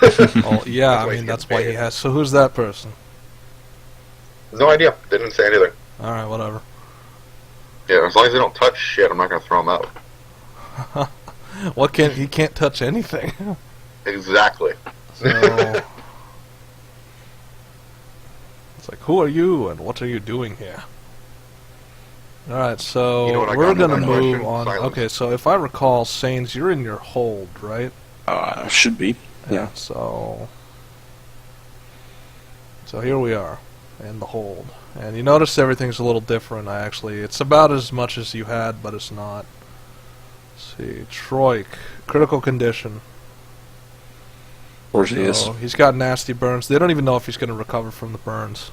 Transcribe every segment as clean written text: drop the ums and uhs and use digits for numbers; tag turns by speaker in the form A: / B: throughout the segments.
A: Oh, yeah, I mean, that's why he has... So who's that person?
B: No idea. They didn't say anything.
A: Alright, whatever.
B: Yeah, as long as they don't touch shit, I'm not gonna throw them out.
A: What can't... He can't touch anything.
B: Exactly.
A: So... It's like, who are you, and what are you doing here? Alright, so
B: You know
A: we're
B: got
A: gonna
B: in that
A: move
B: question?
A: on...
B: Silence.
A: Okay, so if I recall, Sains, you're in your hold, right?
C: Should be. Yeah.
A: So here we are, in the hold. And you notice everything's a little different, it's about as much as you had, but it's not. Let's see, Troik, critical condition.
C: Of course he is.
A: So he's got nasty burns. They don't even know if he's going to recover from the burns.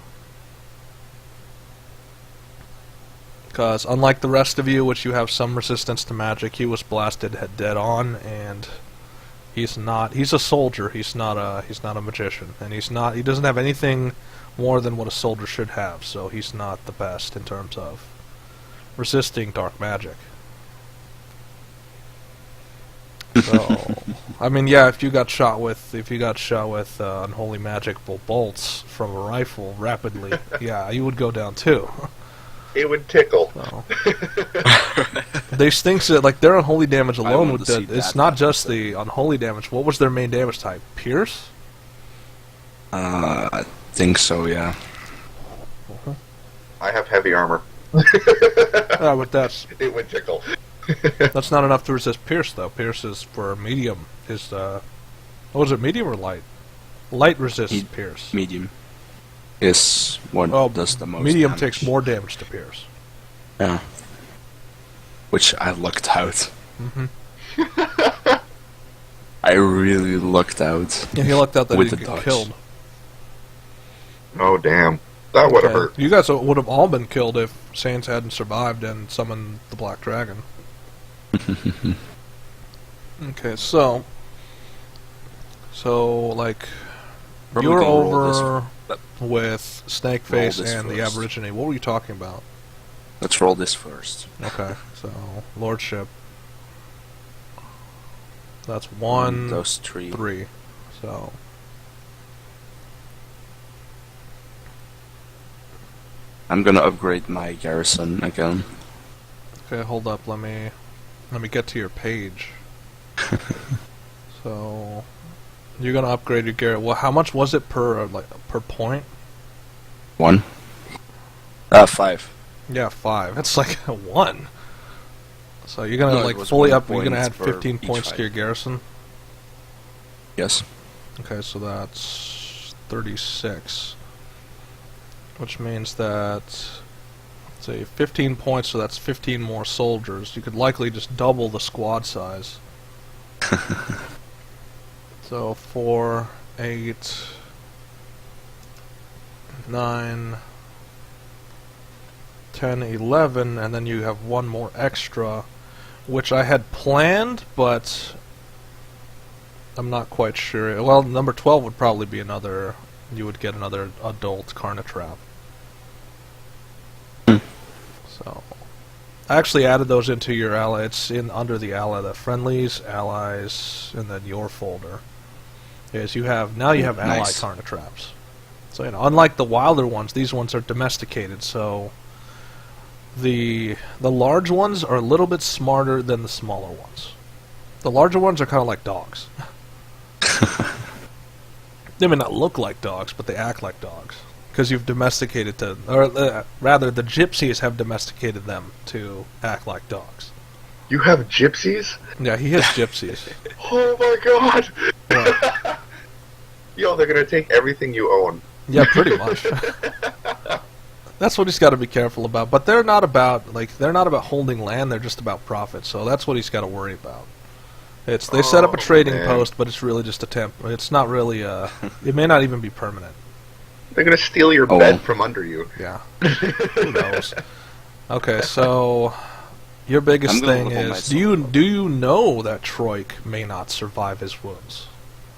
A: Because unlike the rest of you, which you have some resistance to magic, he was blasted dead on, and he's not. He's a soldier. He's not a magician, and he doesn't have anything more than what a soldier should have. So he's not the best in terms of resisting dark magic. So, I mean, yeah, if you got shot with unholy magical bolts from a rifle rapidly, yeah, you would go down too.
B: It would tickle.
A: So. These things that, like, their unholy damage alone would. It's not just the unholy damage. What was their main damage type? Pierce?
C: I think so. Yeah.
B: I have heavy armor.
A: But that's
B: It would tickle.
A: that's not enough to resist Pierce, though. Pierce is for medium. What was it, medium or light? Light resists Pierce.
C: Medium is what does the most.
A: Medium
C: damage.
A: takes more damage to Pierce.
C: Yeah. Which I lucked out.
A: Mm-hmm.
C: I really lucked out.
A: Yeah, he lucked out that he
C: with
A: didn't
C: the
A: get
C: dodge.
A: killed.
B: Oh, damn. That would have hurt.
A: You guys would have all been killed if Sains hadn't survived and summoned the Black Dragon. Okay, so like,
C: Probably
A: you were
C: gonna roll
A: over with Snakeface
C: this
A: and the
C: first.
A: Aborigine. What were you talking about?
C: Let's roll this first.
A: Okay, so Lordship. That's 1,
C: Those three.
A: 3. So
C: I'm gonna upgrade my garrison again.
A: okay, hold up. Let me get to your page. So you're gonna upgrade your Garrett. Well, how much was it per point?
C: 1. 5.
A: Yeah, 5. It's like 1. So you're gonna
C: No, it
A: like
C: was
A: fully
C: 1
A: up. You're gonna
C: point
A: add
C: for
A: 15
C: each
A: points to
C: 5.
A: your garrison.
C: Yes.
A: Okay, so that's 36, which means that, let's say, 15 points. So that's 15 more soldiers. You could likely just double the squad size. So 4, 8, 9, 10, 11, and then you have one more extra, which I had planned, but I'm not quite sure. Well, number 12 would probably be another. You would get another adult Carnitrap. So, I actually added those into your ally. It's under the ally, the friendlies, allies, and then your folder. Is you have ally
C: Nice.
A: Carnitraps. So unlike the wilder ones, these ones are domesticated. So the large ones are a little bit smarter than the smaller ones. The larger ones are kind of like dogs. They may not look like dogs, but they act like dogs. Because you've domesticated rather, the gypsies have domesticated them to act like dogs.
B: You have gypsies?
A: Yeah, he has gypsies.
B: Oh my god!
A: Yeah,
B: Yo, they're gonna take everything you own.
A: yeah, pretty much. That's what he's got to be careful about. But they're not about holding land. They're just about profit. So that's what he's got to worry about. They set up a trading post, but it's really just a temp. It's not really it may not even be permanent.
B: They're gonna steal your bed from under you.
A: Yeah. Who knows? Okay, so your biggest thing is, do you know that Troik may not survive his wounds?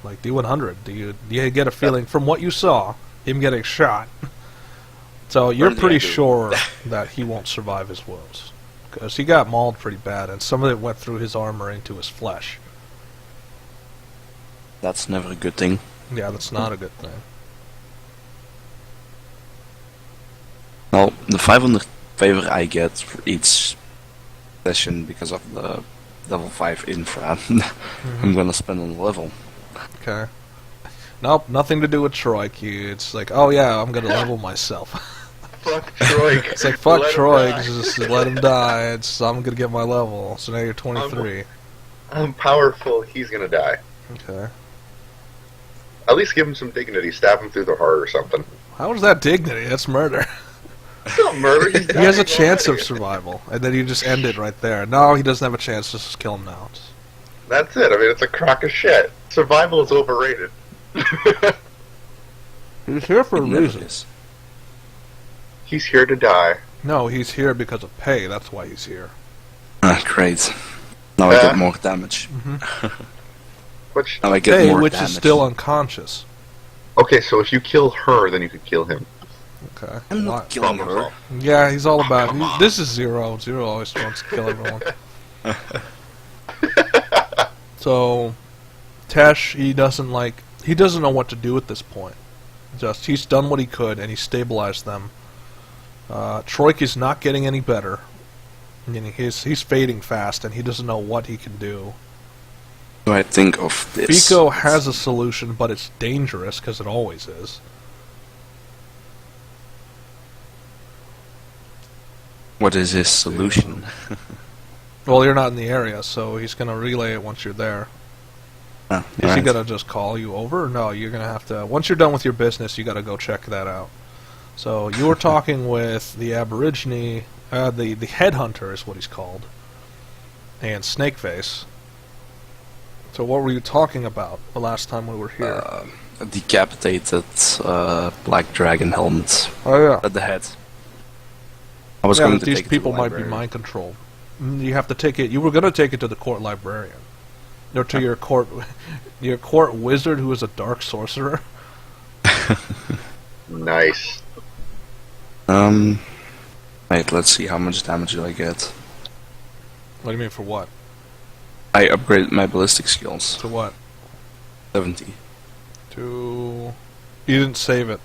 A: Like D100, do you get a feeling from what you saw, him getting shot? So you're pretty sure that he won't survive his wounds. Because he got mauled pretty bad, and some of it went through his armor into his flesh.
C: That's never a good thing.
A: Yeah, that's not a good thing.
C: Well, the 500 favor I get for each session because of the level 5 infra, I'm gonna spend on the level.
A: Okay. Nope, nothing to do with Troik. It's like, oh yeah, I'm gonna level myself.
B: Fuck Troik.
A: It's like, fuck
B: Let him
A: Troik,
B: die.
A: just let him die. I'm gonna get my level. So now you're 23.
B: I'm powerful. He's gonna die.
A: Okay.
B: At least give him some dignity. Stab him through the heart or something.
A: How is that dignity? That's murder.
B: It's not murder. He's
A: He has a
B: dying
A: chance of
B: already.
A: survival, and then you just end it right there. No, he doesn't have a chance. Just kill him now.
B: That's it. I mean, it's a crock of shit. Survival is overrated.
A: He's here for a
C: It never
A: reason.
C: is.
B: He's here to die.
A: No, he's here because of pay. That's why he's here.
C: Great. Now I get more damage.
B: Which,
C: Now I get
A: Pay,
C: more
A: which
C: damage.
A: is still unconscious.
B: okay, so if you kill her, then you could kill him.
A: Okay.
C: I'm
A: Why-
C: not killing
B: Problem
C: her.
B: solved.
A: Yeah, he's all about.
B: come on.
A: This is Zero. Zero always wants to kill everyone. So, Tesh, he doesn't know what to do at this point. He's done what he could and he stabilized them. Troik is not getting any better. Meaning he's fading fast and he doesn't know what he can do.
C: Do I think of this?
A: Fico has a solution, but it's dangerous because it always is.
C: What is his solution?
A: Well, you're not in the area, so he's going to relay it once you're there. Is he
C: Alright.
A: going to just call you over? No, you're going to have to... Once you're done with your business, you got to go check that out. So, you were talking with the Aborigine... the Headhunter is what he's called. And Snakeface. So what were you talking about the last time we were here?
C: A decapitated black dragon helmet
A: Oh, yeah.
C: at the head. I was
A: Yeah,
C: going
A: but
C: to
A: these
C: take it to
A: people
C: the
A: might be
C: library.
A: mind controlled. You have to take it... You were going to take it to the court librarian. Or to your court wizard who is a dark sorcerer.
B: Nice.
C: Wait, let's see, how much damage do I get?
A: What do you mean for what?
C: I upgraded my ballistic skills.
A: To what?
C: 70.
A: To... You didn't save it.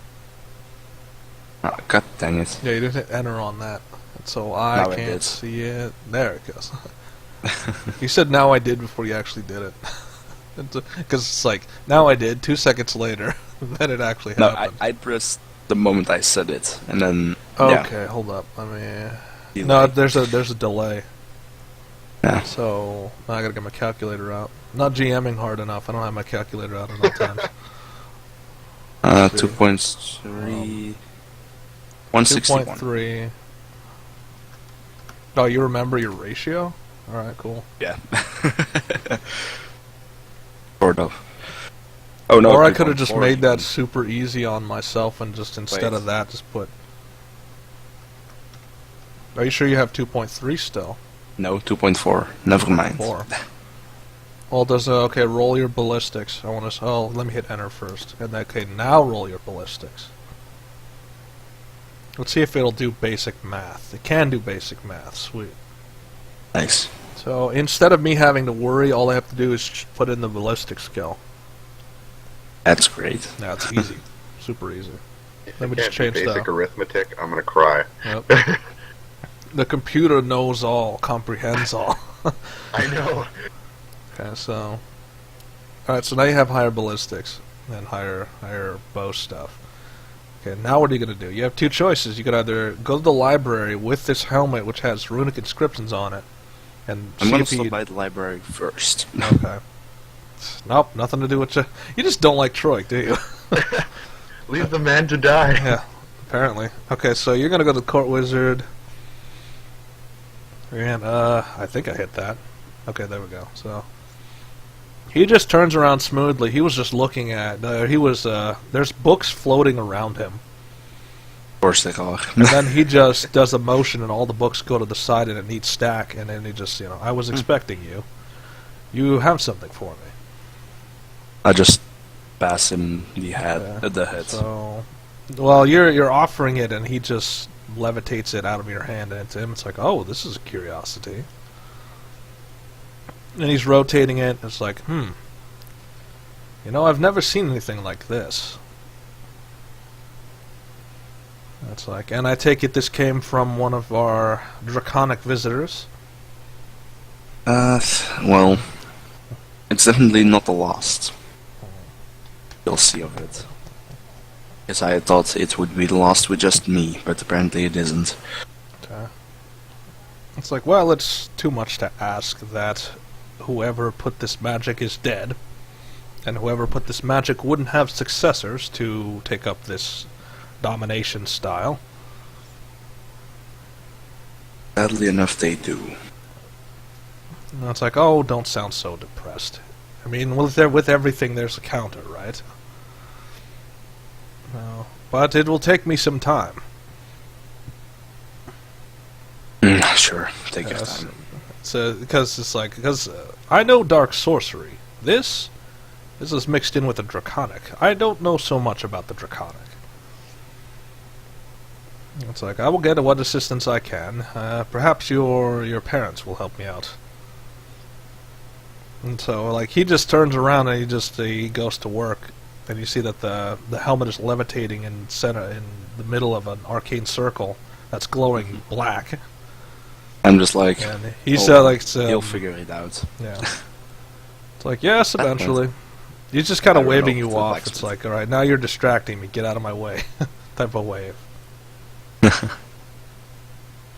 C: Oh, God dang it.
A: Yeah, you didn't hit enter on that. So I
C: Now I
A: can't
C: did.
A: see it. There it goes. You said now I did before you actually did it. Because it's like, now I did, 2 seconds later, then it actually
C: No,
A: happened.
C: I pressed the moment I said it, and then... yeah.
A: Okay, hold up. I mean...
C: Delay.
A: No, there's a delay.
C: Yeah.
A: So, now I gotta get my calculator out. Not GMing hard enough. I don't have my calculator out enough times. Let's see.
C: 2.3... 161.
A: 2.3. Oh, you remember your ratio? Alright, cool.
C: Yeah. Sort of. Oh no.
A: Or I could have just
C: 2.4
A: made that
C: even.
A: super easy on myself and just instead
C: Wait.
A: of that just put... Are you sure you have 2.3 still?
C: No, 2.4. Never mind.
A: 4. Well, does okay? Roll your ballistics. I want to. Oh, let me hit enter first. And okay, now roll your ballistics. Let's see if it'll do basic math. It can do basic math. Sweet.
C: Nice.
A: So instead of me having to worry, all I have to do is put in the ballistic skill.
C: That's great.
A: Now it's easy, super easy.
B: If
A: Let
B: it
A: me just
B: can't
A: change
B: do basic
A: that.
B: arithmetic, I'm gonna cry.
A: Yep. The computer knows all, comprehends all.
B: I know.
A: Okay, so... Alright, so now you have higher ballistics and higher bow stuff. Okay, now what are you going to do? You have two choices. You could either go to the library with this helmet, which has runic inscriptions on it, and
C: I'm
A: see
C: gonna
A: if
C: stop
A: you...
C: by the library first.
A: Okay. Nope, nothing to do with you. You just don't like Troy, do you?
B: Leave the man to die.
A: Yeah, apparently. Okay, so you're going to go to the court wizard. And, I think I hit that. Okay, there we go. So... He just turns around smoothly. He was just looking at... there's books floating around him.
C: Of course they are.
A: And then he just does a motion and all the books go to the side in a neat stack. And then he just, I was expecting you. You have something for me.
C: I just pass him the head.
A: Yeah.
C: The head.
A: So... Well, you're offering it and he just levitates it out of your hand. And to him it's like, oh, this is a curiosity. And he's rotating it. It's like, You know, I've never seen anything like this. That's like, and I take it this came from one of our draconic visitors.
C: Well, it's definitely not the last. You'll see of it. Yes, I thought it would be the last with just me, but apparently it isn't.
A: Okay. It's like, well, it's too much to ask that whoever put this magic is dead, and whoever put this magic wouldn't have successors to take up this domination style.
C: Sadly enough, they do.
A: And it's like, oh, don't sound so depressed. I mean, with everything, there's a counter, right? No, but it will take me some time.
C: Sure, take your time.
A: Because I know dark sorcery. This is mixed in with the draconic. I don't know so much about the draconic. It's like, I will get what assistance I can. Perhaps your parents will help me out. And so, like, he just turns around and he goes to work, and you see that the helmet is levitating in the middle of an arcane circle that's glowing black.
C: I'm just like,
A: and he said, like,
C: he'll figure it out.
A: Yeah. It's like, yes, eventually. He's just kind of waving you off. It's like, all right, now you're distracting me. Get out of my way, type of wave.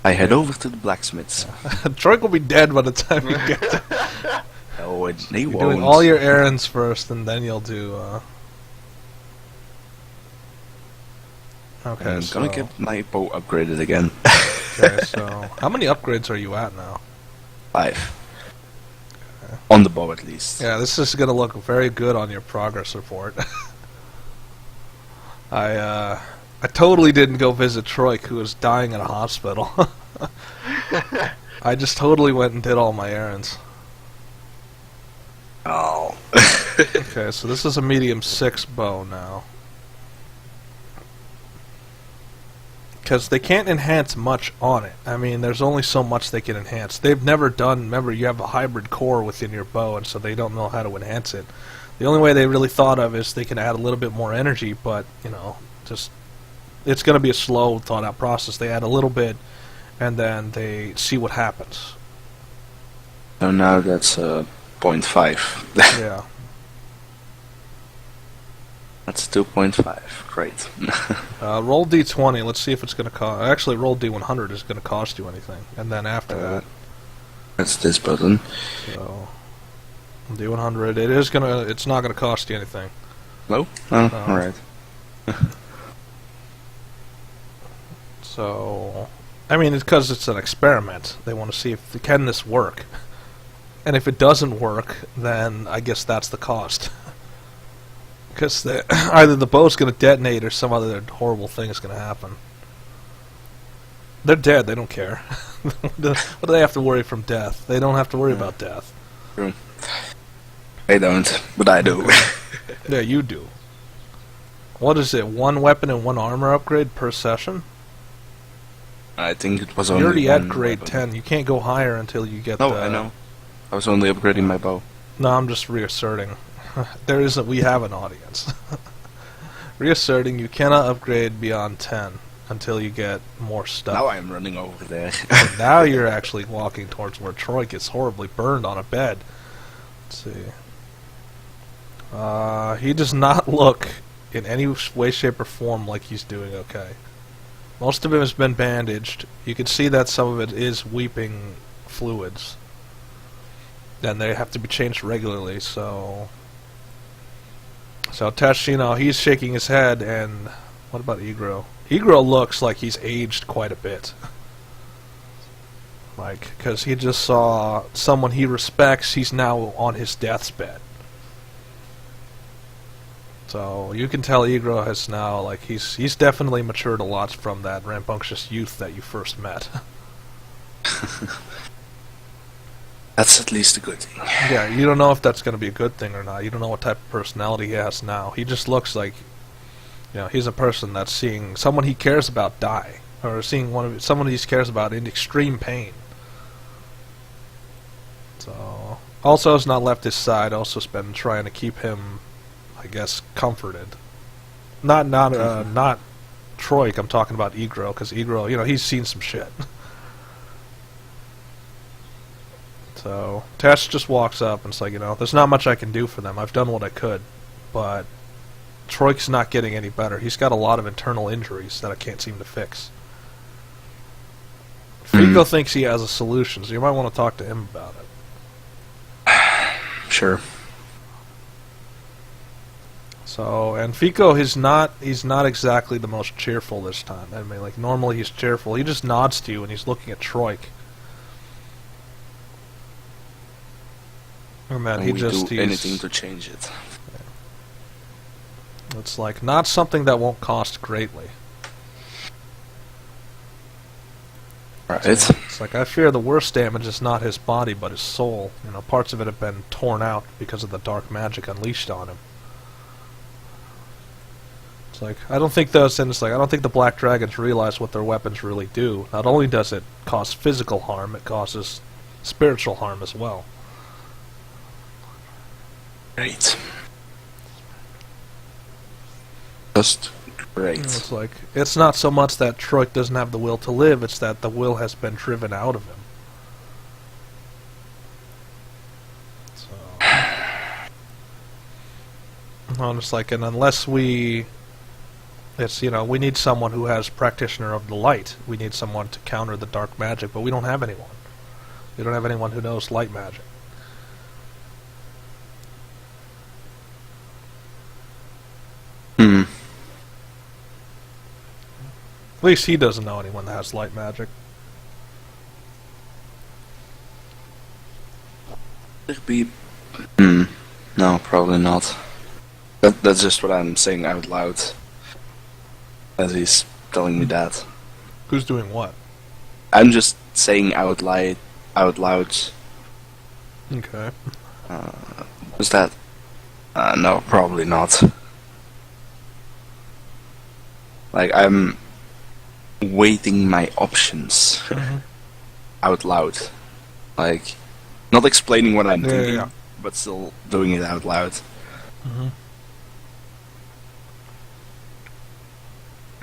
C: I head over to the blacksmiths.
A: Troik will be dead by the time you get there.
C: Oh, he
A: You're
C: won't.
A: doing all your errands first, and then you'll do. Okay,
C: I'm gonna get my bow upgraded again.
A: Okay, so how many upgrades are you at now?
C: 5. Okay. On the bow, at least.
A: Yeah, this is gonna look very good on your progress report. I totally didn't go visit Troik, who was dying in a hospital. I just totally went and did all my errands.
C: Oh.
A: Okay, so this is a medium 6 bow now. Because they can't enhance much on it. I mean, there's only so much they can enhance. They've never done... Remember, you have a hybrid core within your bow, and so they don't know how to enhance it. The only way they really thought of is they can add a little bit more energy, but, you know, just... It's going to be a slow, thought-out process. They add a little bit, and then they see what happens.
C: So now that's 0.5.
A: Yeah.
C: That's 2.5. Great.
A: Roll D20. Let's see if it's going to cost... Actually, roll D100 is going to cost you anything. And then after that...
C: That's this button.
A: So... D100. It is going to... It's not going to cost you anything.
C: No? Oh, alright.
A: So... I mean, it's because it's an experiment. They want to see if... Can this work? And if it doesn't work, then I guess that's the cost. Because either the bow's going to detonate or some other horrible thing is going to happen. They're dead. They don't care. What do they have to worry from death? They don't have to worry about death.
C: True. I don't, but I do.
A: Yeah, you do. What is it? 1 weapon and 1 armor upgrade per session?
C: I think it was only
A: You're already at
C: one
A: grade
C: weapon.
A: 10. You can't go higher until you get
C: No, I know. I was only upgrading my bow.
A: No, I'm just reasserting. There isn't. We have an audience. Reasserting, you cannot upgrade beyond 10 until you get more stuff.
C: Now I'm running over there.
A: Now you're actually walking towards where Troy gets horribly burned on a bed. Let's see. He does not look in any way, shape, or form like he's doing okay. Most of him has been bandaged. You can see that some of it is weeping fluids. And they have to be changed regularly, so... So Tesh, you know, he's shaking his head, and... What about Egro? Egro looks like he's aged quite a bit. Like, because he just saw someone he respects, he's now on his death's bed. So, you can tell Egro has now, like, he's definitely matured a lot from that rambunctious youth that you first met.
C: That's at least a good thing.
A: Yeah, you don't know if that's going to be a good thing or not. You don't know what type of personality he has now. He just looks like, you know, he's a person that's seeing someone he cares about die, or seeing someone he cares about in extreme pain. So, also has not left his side. Also has been trying to keep him I guess, comforted. Not Troik, I'm talking about Egro, because Egro, he's seen some shit. So, Tash just walks up and it's like, there's not much I can do for them. I've done what I could. But Troik's not getting any better. He's got a lot of internal injuries that I can't seem to fix. Fico thinks he has a solution, so you might want to talk to him about it.
C: Sure.
A: So, and Fico he's not exactly the most cheerful this time. I mean, like, normally he's cheerful. He just nods to you and he's looking at Troik. And then
C: he's anything to change it.
A: It's like, not something that won't cost greatly.
C: Right.
A: So it's like, I fear the worst damage is not his body, but his soul. Parts of it have been torn out because of the dark magic unleashed on him. It's like, I don't think the Black Dragons realize what their weapons really do. Not only does it cause physical harm, it causes spiritual harm as well.
C: Great. Just great.
A: It's like, it's not so much that Troik doesn't have the will to live, it's that the will has been driven out of him. So, and it's like, and unless we need someone who has Practitioner of the Light. We need someone to counter the dark magic, but we don't have anyone. We don't have anyone who knows light magic. At least he doesn't know anyone that has light magic.
C: No, probably not. That's just what I'm saying out loud. As he's telling me that.
A: Who's doing what?
C: I'm just saying out loud.
A: Okay.
C: Who's that? No, probably not. Like, I'm weighting my options out loud. Like, not explaining what I'm thinking, but still doing it out loud.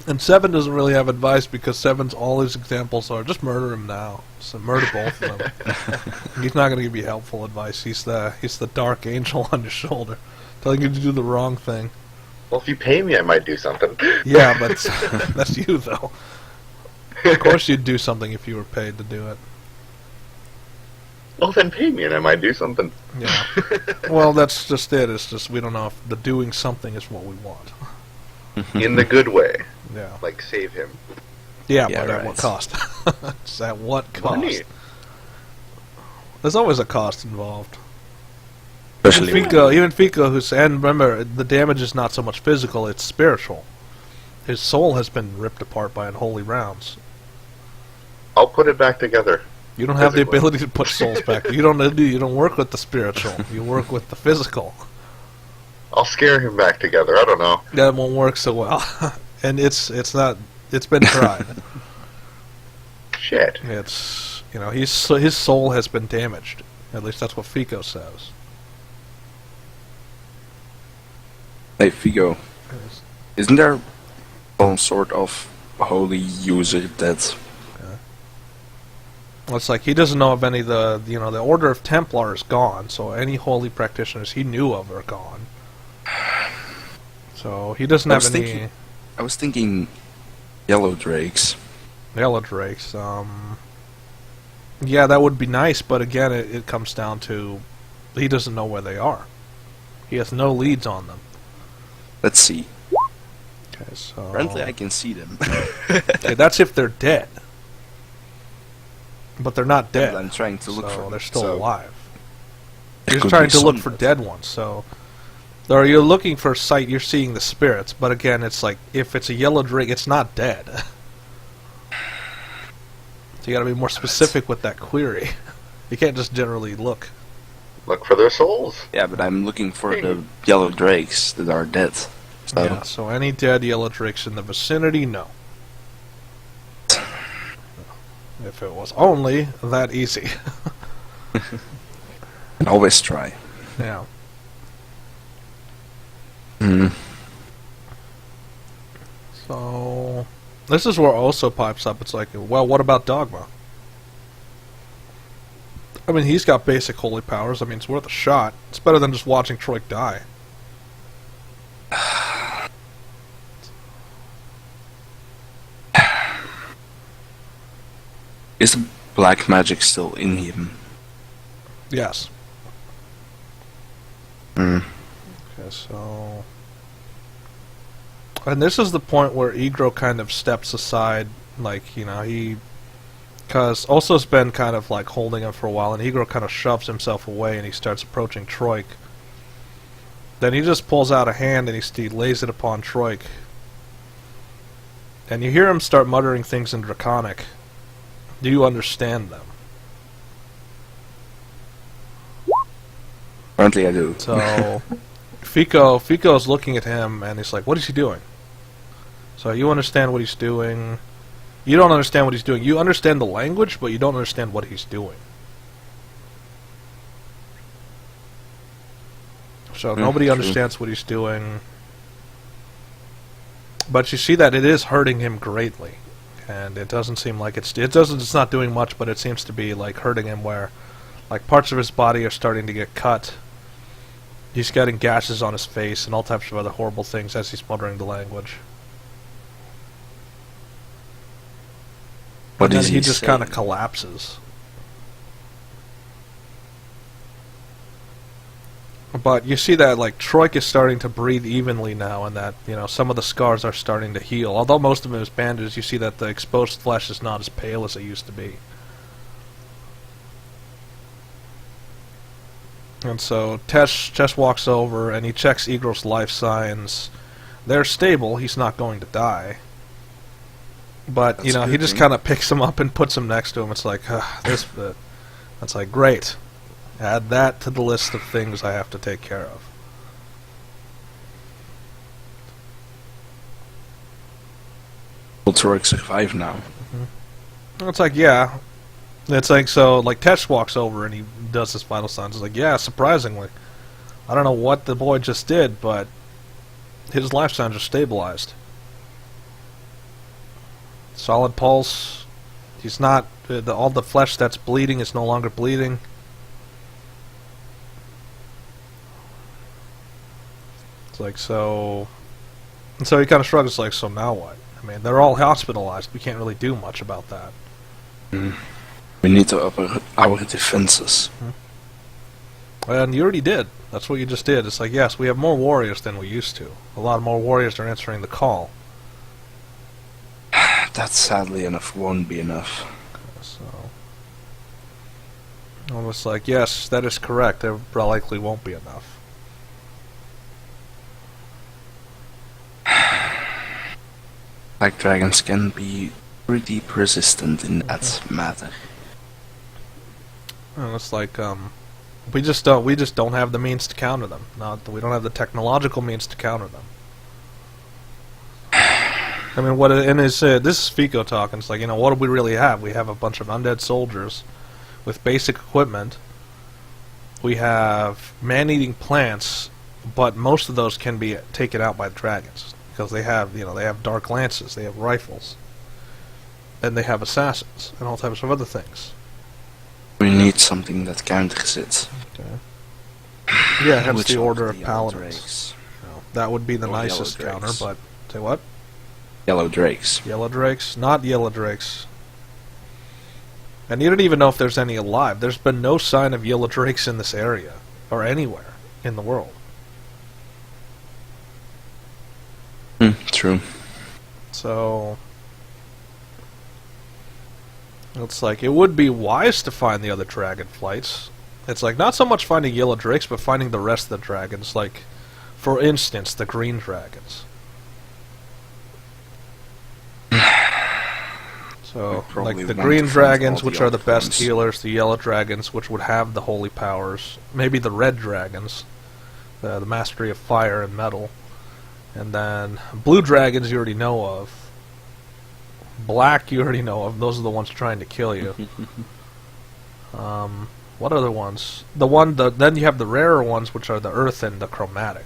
A: And Seven doesn't really have advice because Seven's all his examples are just murder him now. So murder both of them. He's not going to give you helpful advice. He's the dark angel on your shoulder, telling you to do the wrong thing.
B: Well, if you pay me, I might do something.
A: Yeah, but that's you, though. Of course you'd do something if you were paid to do it.
B: Well, then pay me and I might do something.
A: Yeah. Well, that's just it. It's just we don't know if the doing something is what we want.
B: In the good way.
A: Yeah.
B: Like, save him.
A: Yeah, but at what cost? It's at what cost?
B: Money.
A: There's always a cost involved.
C: Especially
A: Even Fico, and remember, the damage is not so much physical, it's spiritual. His soul has been ripped apart by unholy rounds.
B: I'll put it back together.
A: You don't have the ability to put souls back. You don't work with the spiritual. You work with the physical.
B: I'll scare him back together. I don't know.
A: That won't work so well. And it's been tried.
B: Shit.
A: It's his soul has been damaged. At least that's what Fico says.
C: Hey, Figo, isn't there some sort of holy user that...
A: Well, it's like he doesn't know of any the Order of Templar is gone, so any holy practitioners he knew of are gone. So he doesn't have any...
C: I was thinking Yellow Drakes.
A: Yellow Drakes, yeah, that would be nice, but again, it comes down to he doesn't know where they are. He has no leads on them.
C: Let's see.
A: Okay, so...
C: Apparently I can see them.
A: Okay, that's if they're dead. But they're not dead.
C: I'm trying to look for them.
A: They're still alive. You're trying to look for dead ones, so... Or you're looking for sight, you're seeing the spirits, but again, it's like, if it's a yellow drake, it's not dead. So you gotta be more specific with that query. You can't just generally look.
B: Look for their souls.
C: Yeah, but I'm looking for the yellow drakes that are dead. So.
A: Yeah, so any dead yellow drakes in the vicinity, no. If it was only that easy.
C: Always try.
A: Yeah.
C: Mm.
A: So this is where also pipes up. It's like, well, what about Dogma? I mean, he's got basic holy powers. I mean, it's worth a shot. It's better than just watching Troik die.
C: Is the black magic still in him?
A: Yes.
C: Mm.
A: Okay, so... And this is the point where Egro kind of steps aside, like, you know, he... Because Oso's been kind of, like, holding him for a while, and Egro kind of shoves himself away, and he starts approaching Troik. Then he just pulls out a hand, and he lays it upon Troik. And you hear him start muttering things in Draconic. Do you understand them?
C: Apparently I do.
A: So, Fico's looking at him, and he's like, what is he doing? So you understand what he's doing. You don't understand what he's doing. You understand the language, but you don't understand what he's doing. So nobody
C: true.
A: understands what he's doing. But you see that it is hurting him greatly. And it doesn't seem like it's not doing much, but it seems to be like hurting him where like parts of his body are starting to get cut. He's getting gashes on his face and all types of other horrible things as he's muttering the language.
C: What
A: and
C: is
A: then he just
C: saying?
A: kind of collapses. But you see that like Troik is starting to breathe evenly now, and that, you know, some of the scars are starting to heal. Although most of it is bandaged, you see that the exposed flesh is not as pale as it used to be. And so Tesh walks over and he checks Egro's life signs. They're stable. He's not going to die. But
C: That's
A: you know,
C: a
A: he
C: good
A: just
C: thing.
A: kind of picks him up and puts him next to him. It's like this bit. That's like great. Add that to the list of things I have to take care of.
C: Will Troik survive now?
A: It's like, yeah. It's like, so, like, Tesh walks over and he does his vital signs. It's like, yeah, surprisingly. I don't know what the boy just did, but his life signs are stabilized. Solid pulse. He's not, all the flesh that's bleeding is no longer bleeding. It's like, so... And so he kind of shrugs, like, so now what? I mean, they're all hospitalized. We can't really do much about that.
C: Mm. We need to up our defenses.
A: And you already did. That's what you just did. It's like, yes, we have more warriors than we used to. A lot more warriors are answering the call.
C: That sadly enough won't be enough.
A: So, almost like, yes, that is correct. There likely won't be enough.
C: Black dragons can be pretty persistent in that matter.
A: And it's like, we just don't have the means to counter them. We don't have the technological means to counter them. I mean, this is Fico talking. It's like, you know, what do we really have? We have a bunch of undead soldiers with basic equipment. We have man-eating plants, but most of those can be taken out by the dragons because they have, you know, they have dark lances, they have rifles, and they have assassins and all types of other things.
C: We need something that counters it.
A: Okay. Yeah, hence
C: Which
A: the Order
C: are
A: of
C: the
A: Paladins.
C: Drakes?
A: No, that would be the
C: Or
A: nicest
C: yellow
A: counter,
C: drakes.
A: but say what?
C: Yellow drakes.
A: Yellow drakes? Not yellow drakes. And you don't even know if there's any alive. There's been no sign of yellow drakes in this area, or anywhere in the world.
C: True.
A: So, it's like, it would be wise to find the other dragon flights. It's like, not so much finding yellow drakes, but finding the rest of the dragons. Like, for instance, the green dragons. So,
C: Probably
A: like the
C: want
A: green
C: to find
A: dragons,
C: all
A: which
C: the
A: are the
C: other
A: best
C: ones.
A: healers, the yellow dragons, which would have the holy powers, maybe the red dragons, the mastery of fire and metal, and then blue dragons you already know of, black you already know of, those are the ones trying to kill you. What other ones? Then you have the rarer ones, which are the earth and the chromatic.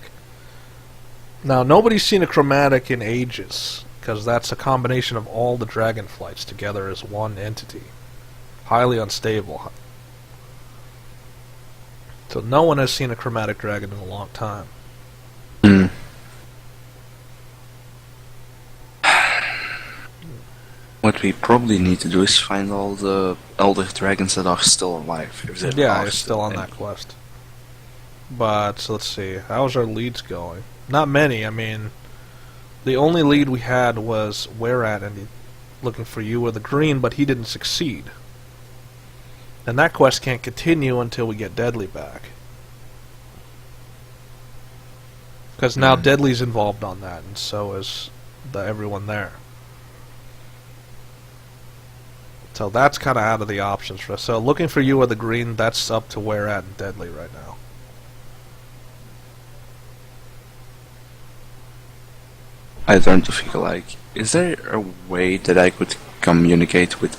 A: Now, nobody's seen a chromatic in ages, because that's a combination of all the dragon flights together as one entity. Highly unstable. So no one has seen a chromatic dragon in a long time.
C: Hmm. What we probably need to do is find all the elder dragons that are still alive. If they
A: Yeah,
C: are
A: you're still on that quest. But, let's see, how's our leads going? Not many, I mean, the only lead we had was Whereat and looking for you with the green, but he didn't succeed. And that quest can't continue until we get Deadly back. Because now Deadly's involved on that, and so is everyone there. So that's kind of out of the options for us. So looking for you or the green, that's up to Whereat and Deadly right now.
C: I turned to feel like, is there a way that I could communicate with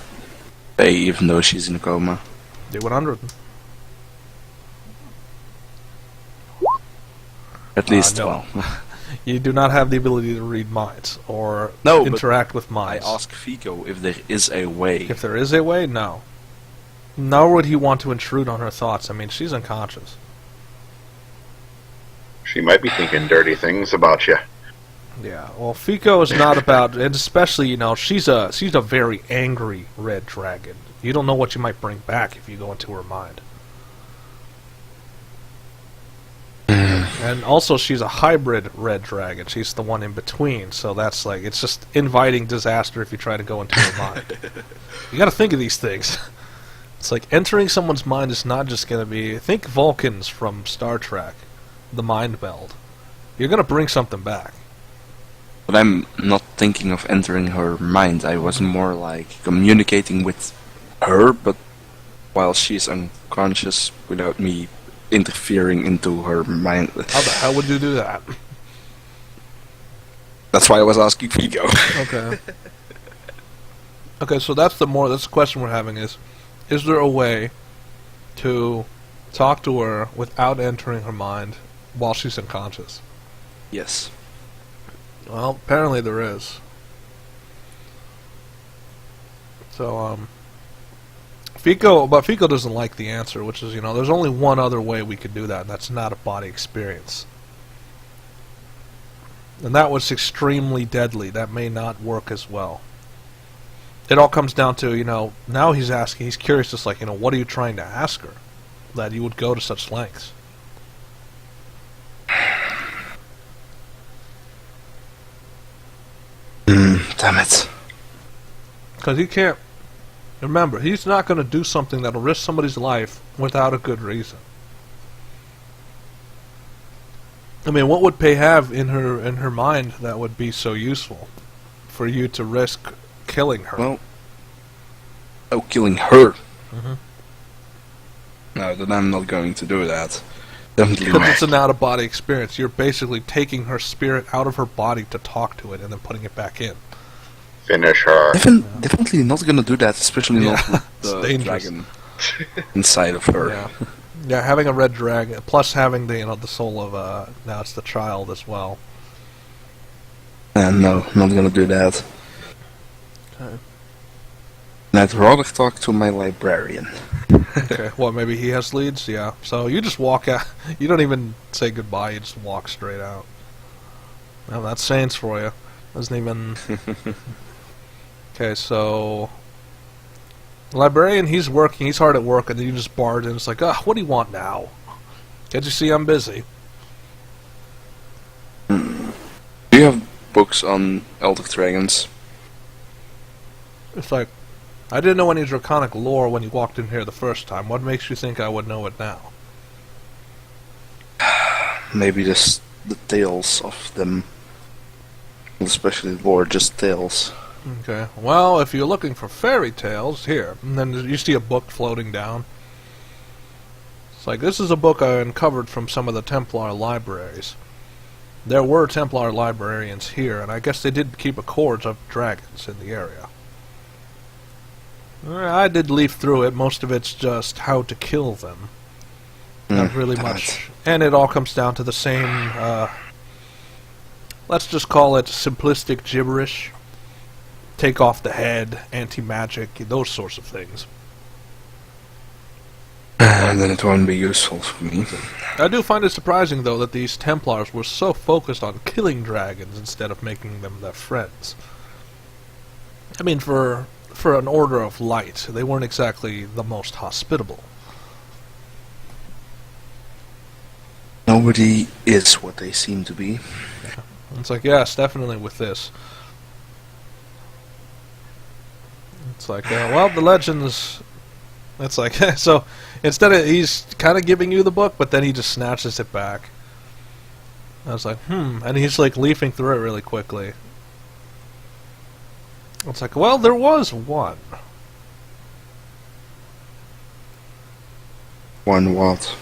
C: Faye even though she's in a coma?
A: D100.
C: At least,
A: no.
C: well.
A: You do not have the ability to read minds or
C: No,
A: interact with
C: I
A: minds.
C: asked Fico if there is a way.
A: If there is a way, no. Nor would he want to intrude on her thoughts. I mean, she's unconscious.
B: She might be thinking dirty things about you.
A: Yeah, well, Fico is not about, and especially, you know, she's a very angry red dragon. You don't know what you might bring back if you go into her mind. And also, she's a hybrid red dragon. She's the one in between, so that's like, it's just inviting disaster if you try to go into her mind. You gotta think of these things. It's like, entering someone's mind is not just gonna be, think Vulcans from Star Trek, the mind meld. You're gonna bring something back.
C: But I'm not thinking of entering her mind. I was more like communicating with her, but while she's unconscious without me interfering into her mind.
A: How the hell would you do that?
C: That's why I was asking Figo.
A: Okay. Okay, so that's the question we're having is there a way to talk to her without entering her mind while she's unconscious?
C: Yes.
A: Well, apparently there is. So, Fico doesn't like the answer, which is, you know, there's only one other way we could do that, and that's not a body experience. And that was extremely deadly. That may not work as well. It all comes down to, you know, now he's curious, just like, you know, what are you trying to ask her? That you would go to such lengths.
C: Damn it.
A: Because he can't... Remember, he's not going to do something that'll risk somebody's life without a good reason. I mean, what would Pei have in her mind that would be so useful for you to risk killing her?
C: Well, killing her.
A: Mm-hmm.
C: No, then I'm not going to do that. Definitely
A: Because
C: not.
A: it's an out-of-body experience. You're basically taking her spirit out of her body to talk to it and then putting it back in.
B: Finish her.
C: Definitely not gonna do that, especially not with
A: It's
C: the
A: dangerous.
C: dragon inside of her.
A: Yeah. Yeah, having a red dragon, plus having the, you know, the soul of, now it's the child as well.
C: No, not gonna do that.
A: Okay.
C: And I'd rather talk to my librarian.
A: Okay, well, maybe he has leads? Yeah. So you just walk out. You don't even say goodbye, you just walk straight out. Well, that's Sains for you. Doesn't even... Okay, so... Librarian, he's working, he's hard at work, and then you just barge in. It's like, what do you want now? Can't you see I'm busy?
C: Do you have books on Elder Dragons?
A: It's like, I didn't know any draconic lore when you walked in here the first time. What makes you think I would know it now?
C: Maybe just the tales of them. Especially lore, just tales.
A: Okay, well, if you're looking for fairy tales, here. And then you see a book floating down. It's like, this is a book I uncovered from some of the Templar libraries. There were Templar librarians here, and I guess they did keep accords of dragons in the area. I did leaf through it. Most of it's just how to kill them. Not really much. And it all comes down to the same let's just call it simplistic gibberish. Take off the head, anti-magic, those sorts of things.
C: And then it won't be useful for me.
A: I do find it surprising, though, that these Templars were so focused on killing dragons instead of making them their friends. I mean, for an Order of Light, they weren't exactly the most hospitable.
C: Nobody is what they seem to be.
A: Yeah. It's like, yes, definitely with this. It's like, well, the legends... It's like, so, instead of, he's kind of giving you the book, but then he just snatches it back. I was like, and he's like leafing through it really quickly. It's like, well, there was one.
C: One what?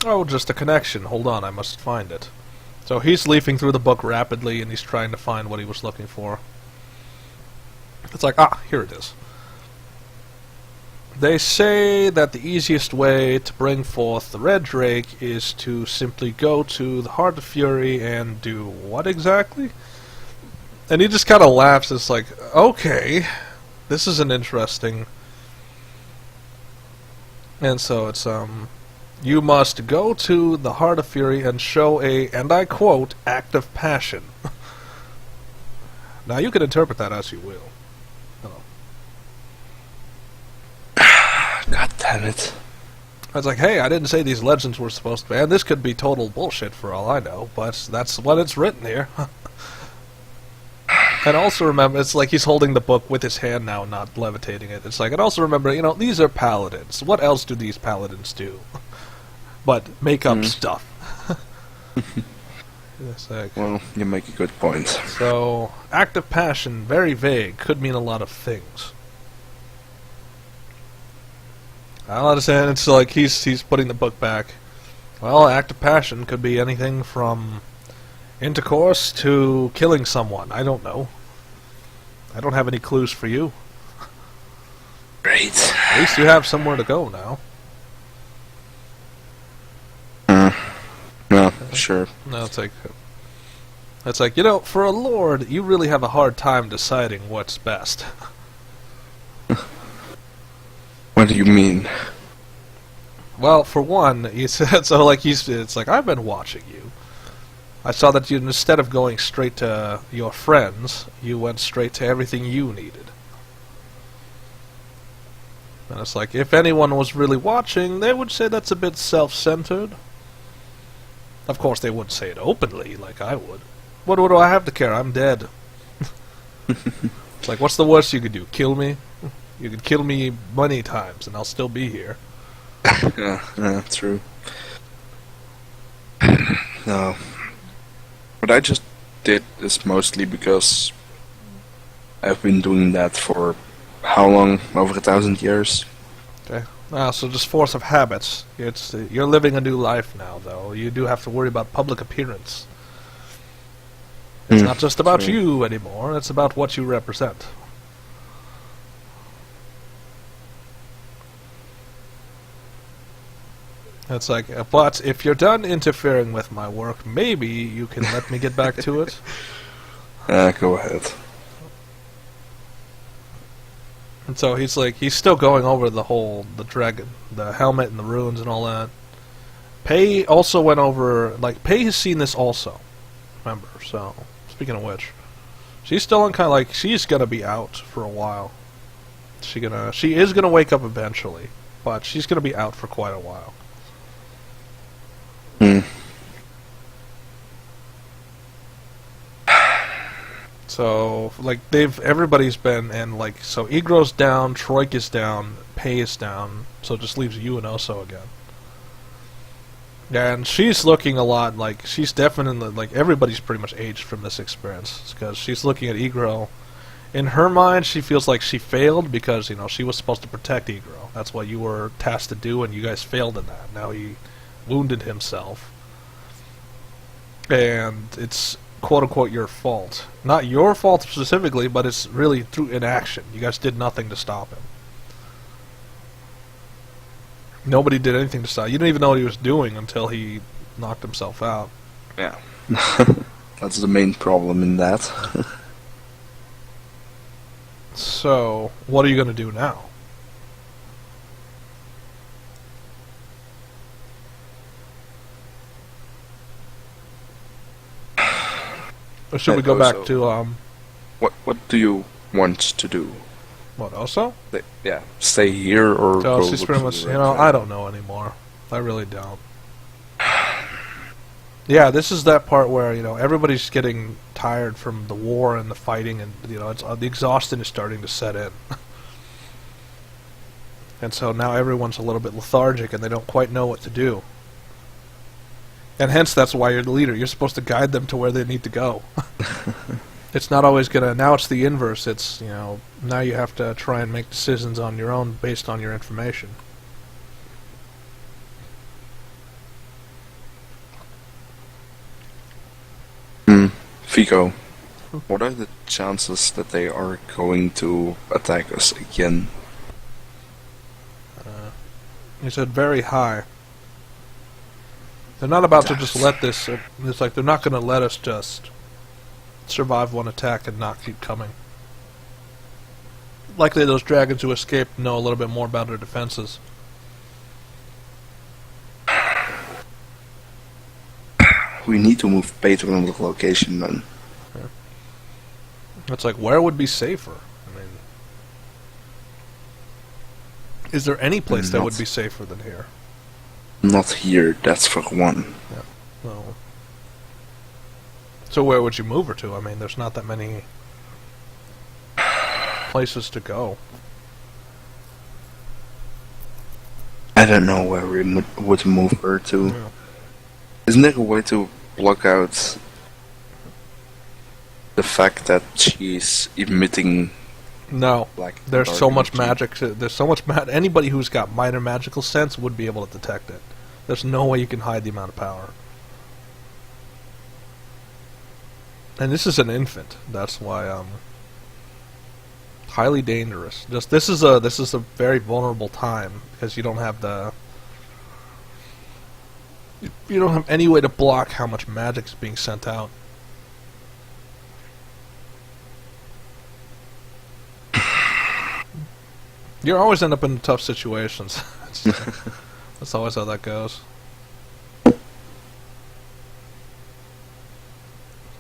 A: Oh, just a connection. Hold on, I must find it. So he's leafing through the book rapidly, and he's trying to find what he was looking for. It's like, here it is. They say that the easiest way to bring forth the Red Drake is to simply go to the Heart of Fury and do what exactly? And he just kind of laughs. It's like, okay, this is an interesting... And so it's, you must go to the Heart of Fury and show a, and I quote, act of passion. Now you can interpret that as you will.
C: God damn it.
A: I was like, hey, I didn't say these legends were supposed to be, and this could be total bullshit for all I know, but that's what it's written here. And also remember, it's like he's holding the book with his hand now, not levitating it. It's like, and also remember, you know, these are paladins. What else do these paladins do? But make up stuff. It's like,
C: well, you make a good point.
A: So, act of passion, very vague, could mean a lot of things. I don't understand. It's like he's putting the book back. Well, act of passion could be anything from intercourse to killing someone. I don't know. I don't have any clues for you.
C: Great.
A: At least you have somewhere to go now.
C: No, sure.
A: No, it's like, you know, for a lord, you really have a hard time deciding what's best.
C: What do you mean?
A: Well, for one, he said, so like it's like, I've been watching you. I saw that you, instead of going straight to your friends, you went straight to everything you needed. And it's like, if anyone was really watching, they would say that's a bit self-centered. Of course, they wouldn't say it openly, like I would. What do I have to care? I'm dead. It's like, what's the worst you could do? Kill me? You could kill me many times, and I'll still be here.
C: Yeah, true. No. What I just did is mostly because I've been doing that for how long? Over 1,000 years?
A: Okay. So just force of habits. It's you're living a new life now, though. You do have to worry about public appearance. It's not just about
C: true.
A: you anymore. It's about what you represent. It's like, but if you're done interfering with my work, maybe you can let me get back to it.
C: Go ahead.
A: And so he's like, he's still going over the dragon, the helmet and the runes and all that. Pei also went over, like, Pei has seen this also. Remember, so, speaking of which, she's still on kind of like, she's gonna be out for a while. She is gonna wake up eventually, but she's gonna be out for quite a while. So, like, everybody's been, and, like, so Igro's down, Troik is down, Pei is down, so it just leaves you and Oso again. And she's looking a lot, like, she's definitely, like, everybody's pretty much aged from this experience, because she's looking at Igro. In her mind, she feels like she failed, because, you know, she was supposed to protect Igro. That's what you were tasked to do, and you guys failed in that. Now he wounded himself. And it's quote-unquote your fault. Not your fault specifically, but it's really through inaction. You guys did nothing to stop him. Nobody did anything to stop. You didn't even know what he was doing until he knocked himself out.
C: Yeah. That's the main problem in that.
A: So, what are you going to do now? Or should we go back to,
C: What do you want to do?
A: what, also?
C: Yeah, stay here or
A: So
C: go
A: it's just pretty much, you know, I don't know anymore. I really don't. Yeah, this is that part where, you know, everybody's getting tired from the war and the fighting, and, you know, it's the exhaustion is starting to set in. And so now everyone's a little bit lethargic and they don't quite know what to do. And hence that's why you're the leader. You're supposed to guide them to where they need to go. It's not always gonna... Now it's the inverse. It's, you know, now you have to try and make decisions on your own based on your information.
C: Fico, what are the chances that they are going to attack us again?
A: He said very high. They're not about to just let this... It's like they're not going to let us just survive one attack and not keep coming. Likely those dragons who escaped know a little bit more about their defenses.
C: We need to move Bay to another location then.
A: Yeah. It's like, where would be safer? I mean... Is there any place that would be safer than here?
C: Not here, that's for one.
A: Yeah. No. So where would you move her to? I mean, there's not that many places to go.
C: I don't know where we would move her to.
A: Yeah.
C: Isn't there a way to block out the fact that she's emitting...
A: No,
C: like
A: there's
C: dark
A: so much
C: energy?
A: magic. There's so much anybody who's got minor magical sense would be able to detect it. There's no way you can hide the amount of power. And this is an infant. That's why highly dangerous. Just this is a very vulnerable time because you don't have you don't have any way to block how much magic is being sent out. You always end up in tough situations. That's always how that goes. It's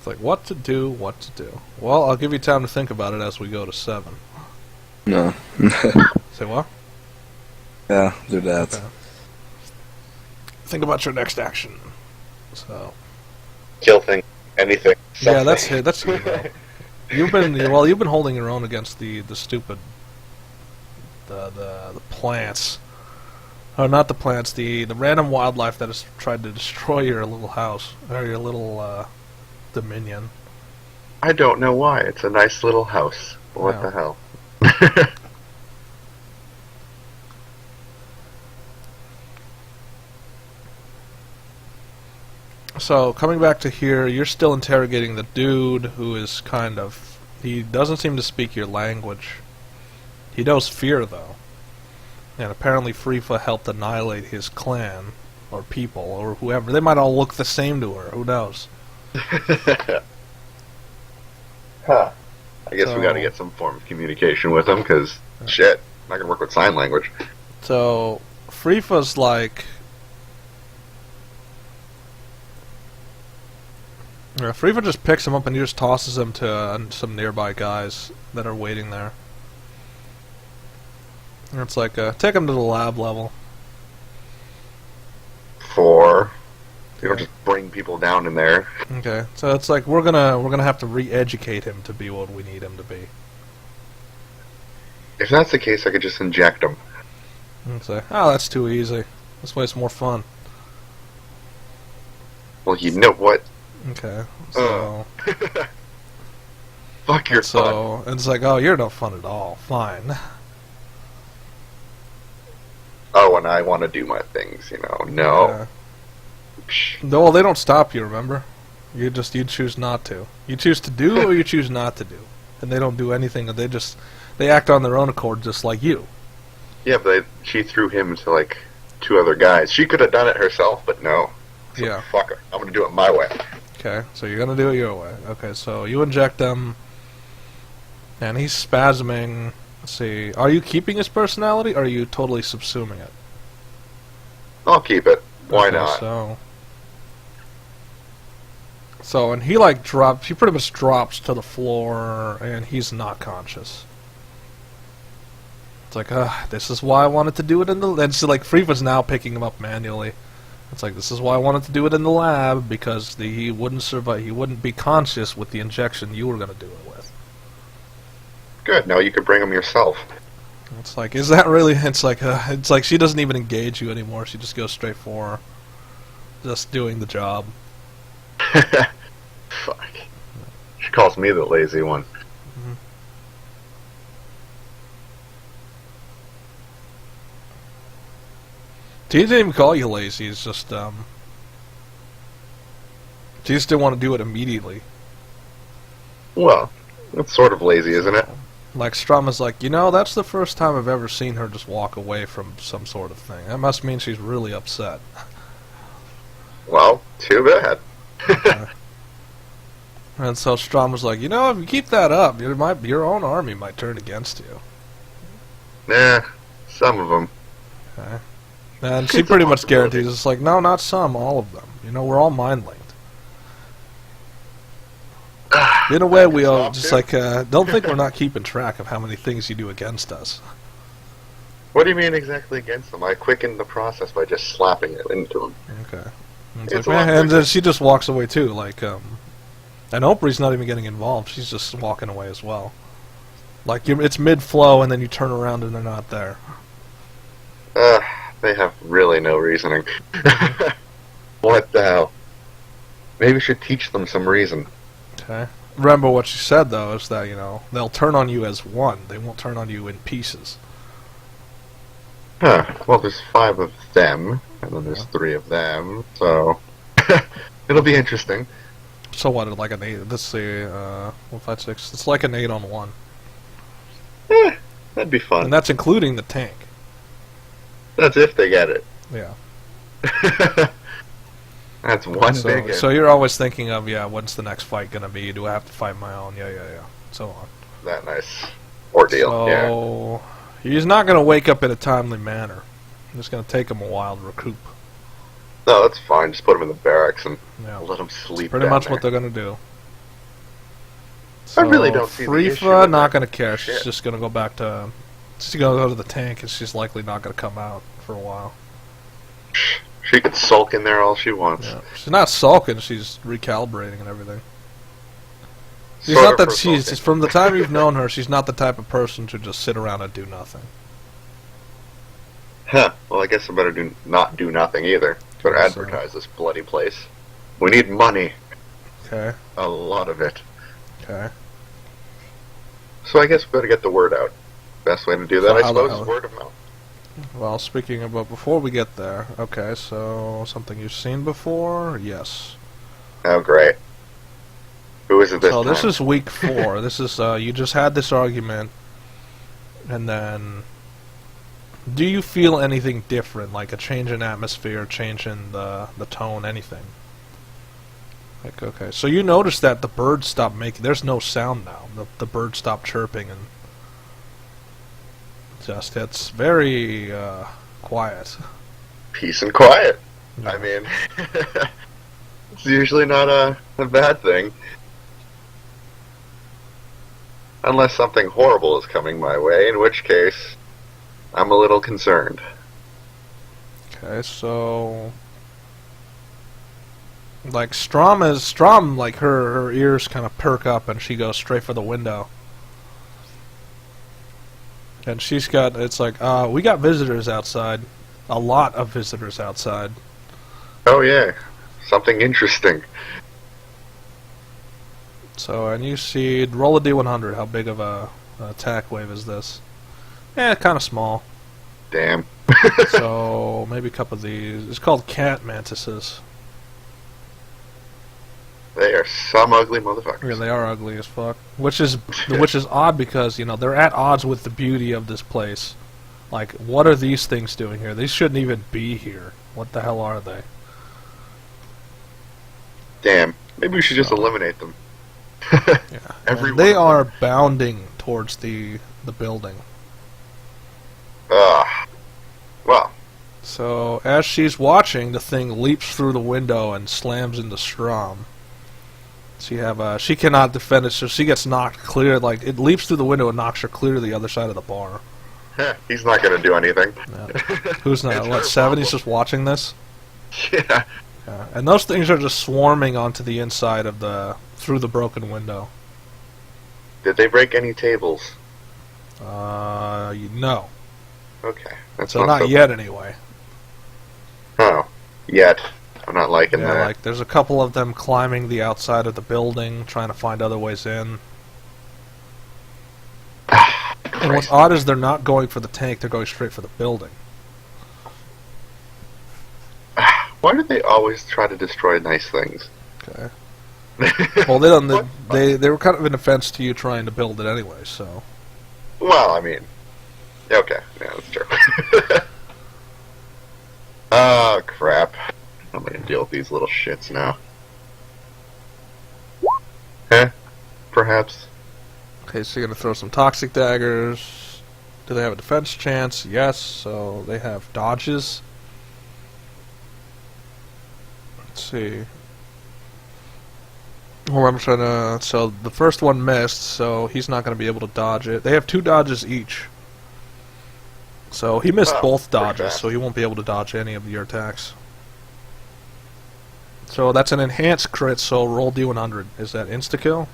A: like, what to do, what to do. Well, I'll give you time to think about it as we go to 7.
C: No.
A: Say what?
C: Yeah, do that.
A: Okay. Think about your next action. So.
B: Kill thing, anything.
A: Yeah,
B: Something.
A: that's it. That's you know. You've been holding your own against the stupid the plants. Oh, not the plants, the random wildlife that has tried to destroy your little house, or your little, dominion.
B: I don't know why. It's a nice little house. What
A: Yeah.
B: the hell?
A: So, coming back to here, you're still interrogating the dude who is kind of... He doesn't seem to speak your language. He knows fear, though. And apparently Frifa helped annihilate his clan, or people, or whoever. They might all look the same to her, who knows?
B: Huh. I guess we gotta get some form of communication with him, because, shit, I'm not gonna work with sign language.
A: So, Frifa's like... Frifa just picks him up and he just tosses him to some nearby guys that are waiting there. And it's like, take him to the lab level.
B: You don't just bring people down in there.
A: Okay, so it's like we're gonna have to re-educate him to be what we need him to be.
B: If that's the case, I could just inject him.
A: And it's like, oh, that's too easy. This way it's more fun.
B: Well, you know what?
A: Okay, so...
B: Fuck your fun.
A: And it's like, oh, you're no fun at all. Fine.
B: Oh, and I want to do my things, you know. No.
A: No, well, they don't stop you, remember? You choose not to. You choose to do or you choose not to do. And they don't do anything. They act on their own accord just like you.
B: Yeah, but she threw him to, like, 2 other guys. She could have done it herself, but no. So
A: Yeah.
B: fuck her. I'm going to do it my way.
A: Okay, so you're gonna do it your way. Okay, so you inject him, and he's spasming. Let's see. Are you keeping his personality, or are you totally subsuming it?
B: I'll keep it. Why
A: Okay,
B: not?
A: So, and he like drops. He pretty much drops to the floor, and he's not conscious. It's like, this is why I wanted to do it in the. And so, like, Friva's now picking him up manually. It's like, this is why I wanted to do it in the lab, because he wouldn't survive. He wouldn't be conscious with the injection you were going to do it with.
B: Good. Now you can bring him yourself.
A: It's like, is that really? It's like she doesn't even engage you anymore. She just goes straight for her, just doing the job.
B: Fuck. She calls me the lazy one.
A: Mm-hmm. She didn't even call you lazy. It's just she just didn't want to do it immediately.
B: Well, that's sort of lazy, isn't it?
A: Like, Strama's like, that's the first time I've ever seen her just walk away from some sort of thing. That must mean she's really upset.
B: Well, too bad.
A: And so Strama's like, if you keep that up, your own army might turn against you.
B: Nah, some of them.
A: Okay. And she pretty much guarantees, it's like, no, not some, all of them. We're all mind-linked. In a way, we all just don't think we're not keeping track of how many things you do against us.
B: What do you mean exactly against them? I quickened the process by just slapping it into them.
A: Okay. And then she just walks away too, and Oprie's not even getting involved. She's just walking away as well. Like, it's mid-flow, and then you turn around and they're not there.
B: They have really no reasoning. What the hell? Maybe we should teach them some reason.
A: Okay. Remember what she said, though, is that, they'll turn on you as one. They won't turn on you in pieces.
B: Huh. Well, there's 5 of them, and then there's 3 of them, so... It'll be interesting.
A: So what, like an 8... Let's see, 1, 5, 6... It's like an 8-on-1.
B: That'd be fun.
A: And that's including the tank.
B: That's if they get it.
A: Yeah.
B: That's one big...
A: So you're always thinking of, when's the next fight gonna be? Do I have to fight my own? Yeah. So on.
B: That nice ordeal,
A: So, he's not gonna wake up in a timely manner. It's gonna take him a while to recoup.
B: No, that's fine. Just put him in the barracks and
A: Yeah.
B: let him sleep.
A: That's pretty much
B: there.
A: what they're gonna do. So,
B: I really don't see the issue
A: Frifa
B: with
A: not
B: that.
A: gonna care. She's
B: Shit.
A: just gonna go back to. She's gonna go to the tank, and she's likely not gonna come out for a while.
B: She could sulk in there all she wants.
A: Yeah. She's not sulking. She's recalibrating and everything. She's
B: Sort
A: not
B: of
A: that
B: for
A: she's
B: sulking.
A: from the time you've known her. She's not the type of person to just sit around and do nothing.
B: Huh. Well, I guess I better not do nothing either. Better advertise this bloody place. We need money.
A: Okay.
B: A lot of it.
A: Okay.
B: So I guess we better get the word out. Best way to do that,
A: So
B: I
A: how
B: suppose,
A: the-
B: is word of mouth.
A: Well, speaking about before we get there, okay, so something you've seen before? Yes.
B: Oh, great. Who is it this
A: So
B: time?
A: this is week 4. This is, you just had this argument, and then, do you feel anything different, like a change in atmosphere, change in the tone, anything? Like, okay, so you notice that the birds stopped making, there's no sound now. The birds stopped chirping, and just, it's very, quiet.
B: Peace and quiet.
A: Yeah.
B: I mean, it's usually not a bad thing. Unless something horrible is coming my way, in which case, I'm a little concerned.
A: Okay, so like Strom, like her ears kind of perk up and she goes straight for the window. And she's got, it's like, we got visitors outside. A lot of visitors outside.
B: Oh yeah, something interesting.
A: So, and you see, roll a D100. How big of a attack wave is this? Yeah, kind of small.
B: Damn.
A: So, maybe a couple of these. It's called cat mantises.
B: They are some ugly motherfuckers.
A: Yeah, they are ugly as fuck. Which is odd because, they're at odds with the beauty of this place. Like, what are these things doing here? They shouldn't even be here. What the hell are they?
B: Damn. Maybe we should just eliminate them.
A: Yeah. They are bounding towards the building.
B: Well.
A: So, as she's watching, the thing leaps through the window and slams into Strom. She cannot defend it, so she gets knocked clear. Like, it leaps through the window and knocks her clear to the other side of the bar.
B: He's not going to do anything.
A: No. Who's not? What, 7? He's just watching this?
B: Yeah.
A: And those things are just swarming onto the inside of through the broken window.
B: Did they break any tables?
A: No.
B: Okay. That's
A: so not yet, anyway.
B: Oh. Yet. I'm not liking that.
A: Like, there's a couple of them climbing the outside of the building, trying to find other ways in. And what's odd is they're not going for the tank, they're going straight for the building.
B: Why do they always try to destroy nice things?
A: Okay. Well, they don't. They were kind of an offense to you trying to build it anyway, so.
B: Well, I mean, okay, yeah, that's true. Oh crap! I'm gonna deal with these little shits now. Perhaps.
A: Okay, so you're gonna throw some toxic daggers. Do they have a defense chance? Yes. So they have dodges. Let's see. Well, I'm trying to. So the first one missed, so he's not going to be able to dodge it. They have 2 dodges each. So he missed both dodges, so he won't be able to dodge any of your attacks. So that's an enhanced crit, so roll D100. Is that insta-kill?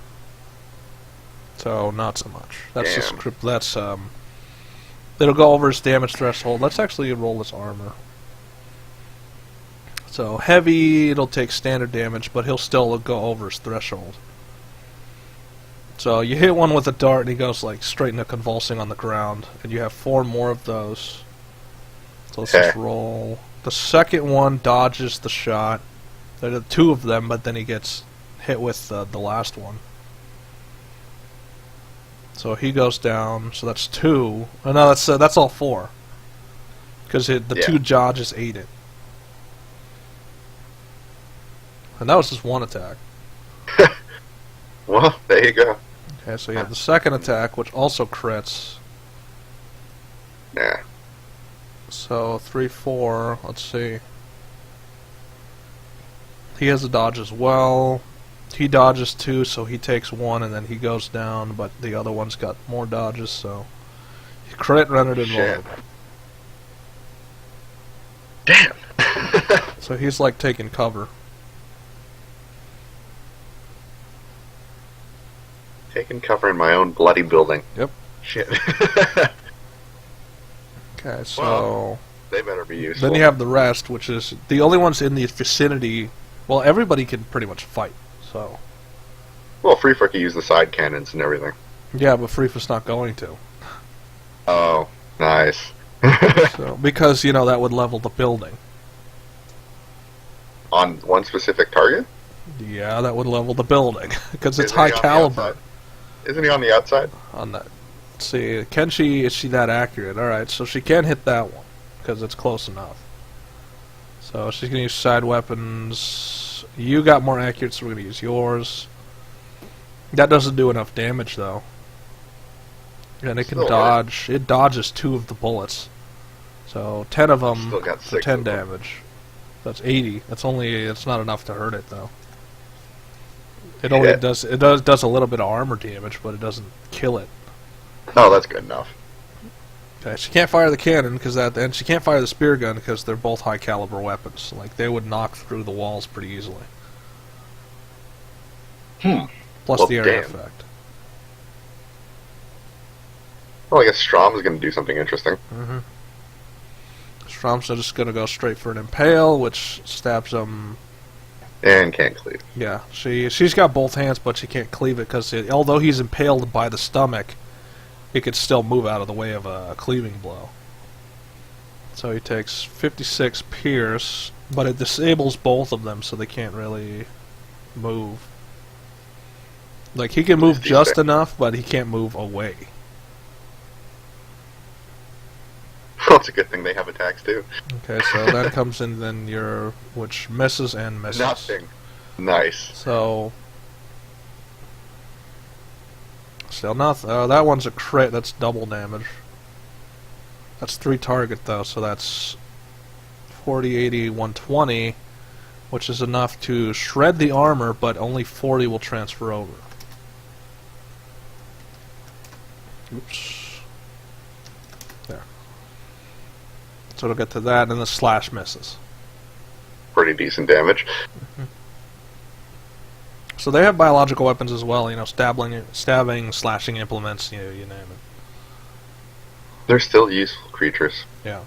A: So not so much. That's just that's it'll go over his damage threshold. Let's actually roll his armor. So heavy, it'll take standard damage, but he'll still go over his threshold. So you hit one with a dart, and he goes like straight into convulsing on the ground, and you have 4 more of those. So let's just roll. The second one dodges the shot. There are 2 of them, but then he gets hit with the last one. So he goes down. So that's 2. Oh, no, that's all 4. Because the 2 dodges ate it. And that was just 1 attack.
B: Well, there you go.
A: Okay, so you have the second attack, which also crits.
B: Yeah.
A: So 3, 4. Let's see. He has a dodge as well. He dodges 2, so he takes 1, and then he goes down. But the other one's got more dodges, so he crit, rendered, and rolled.
B: Damn.
A: So he's like taking cover.
B: Taking cover in my own bloody building.
A: Yep.
B: Shit.
A: Okay, so
B: well, they better be useful.
A: then you have the rest, which is the only ones in the vicinity. Well, everybody can pretty much fight. So.
B: Well, Freefor can use the side cannons and everything.
A: Yeah, but Freefor's not going to.
B: Oh, nice.
A: So, because that would level the building.
B: On one specific target?
A: Yeah, that would level the building because it's high caliber.
B: Isn't he on the outside?
A: On that. Let's see, is she that accurate? Alright, so she can hit that one because it's close enough. So she's going to use side weapons. You got more accurate, so we're going to use yours. That doesn't do enough damage, though. And it can dodge. It dodges 2 of the bullets. So 10 of them for 10 damage. That's 80. It's not enough to hurt it, though. It only does a little bit of armor damage, but it doesn't kill it.
B: Oh, that's good enough.
A: Okay, she can't fire the cannon and she can't fire the spear gun because they're both high caliber weapons. Like they would knock through the walls pretty easily. Plus the area effect.
B: Well, I guess Strom's going to do something interesting.
A: Strom's just going to go straight for an impale, which stabs him.
B: And can't cleave.
A: Yeah, she's got both hands, but she can't cleave it because although he's impaled by the stomach, it could still move out of the way of a cleaving blow. So he takes 56 pierce, but it disables both of them, so they can't really move. Like he can move just enough, but he can't move away.
B: Well, it's a good thing they have attacks too.
A: Okay, so that comes in then which misses and misses.
B: Nothing. Nice.
A: So, still nothing. That one's a crit. That's double damage. That's 3 target though, so that's 40, 80, 120, which is enough to shred the armor, but only 40 will transfer over. Oops. There. So it'll get to that, and the slash misses.
B: Pretty decent damage.
A: Mm-hmm. So they have biological weapons as well, you know, stabbing, slashing implements, you name it.
B: They're still useful creatures.
A: Yeah.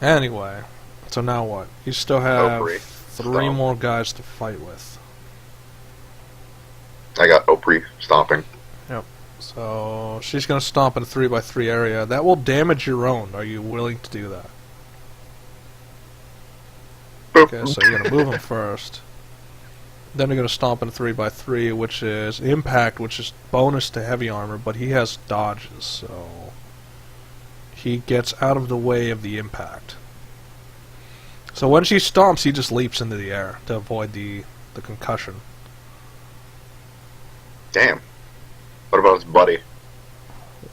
A: Anyway, so now what? You still have three more guys to fight with.
B: I got Opry stomping.
A: Yep. So she's going to stomp in a 3x3 area. That will damage your own. Are you willing to do that? Okay, so you're going to move him first. Then you're going to stomp in a 3x3, which is impact, which is bonus to heavy armor, but he has dodges, so he gets out of the way of the impact. So when she stomps, he just leaps into the air to avoid the concussion.
B: Damn. What about his buddy?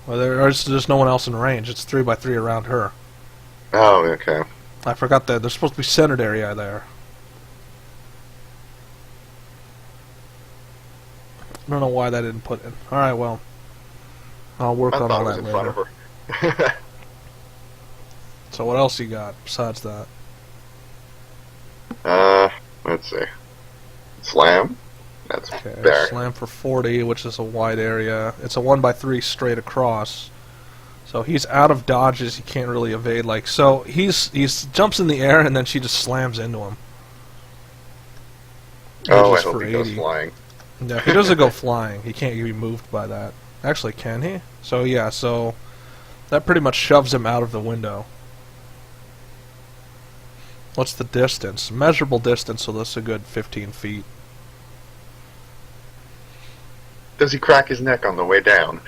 A: Well, there's no one else in range. It's 3x3 around her.
B: Oh, okay.
A: I forgot that. There's supposed to be centered area there. I don't know why that didn't put in. Alright, well. I'll work on all that later.
B: Front of her.
A: So what else you got besides that?
B: Let's see. Slam. That's
A: okay.
B: fair.
A: Slam for 40, which is a wide area. It's a 1x3 straight across. So he's out of dodges. He can't really evade. Like so, he's jumps in the air and then she just slams into him.
B: Oh, I hope he goes flying.
A: Yeah, he doesn't go flying. He can't be moved by that. Actually, can he? So yeah, so that pretty much shoves him out of the window. What's the distance? Measurable distance, so that's a good 15 feet.
B: Does he crack his neck on the way down?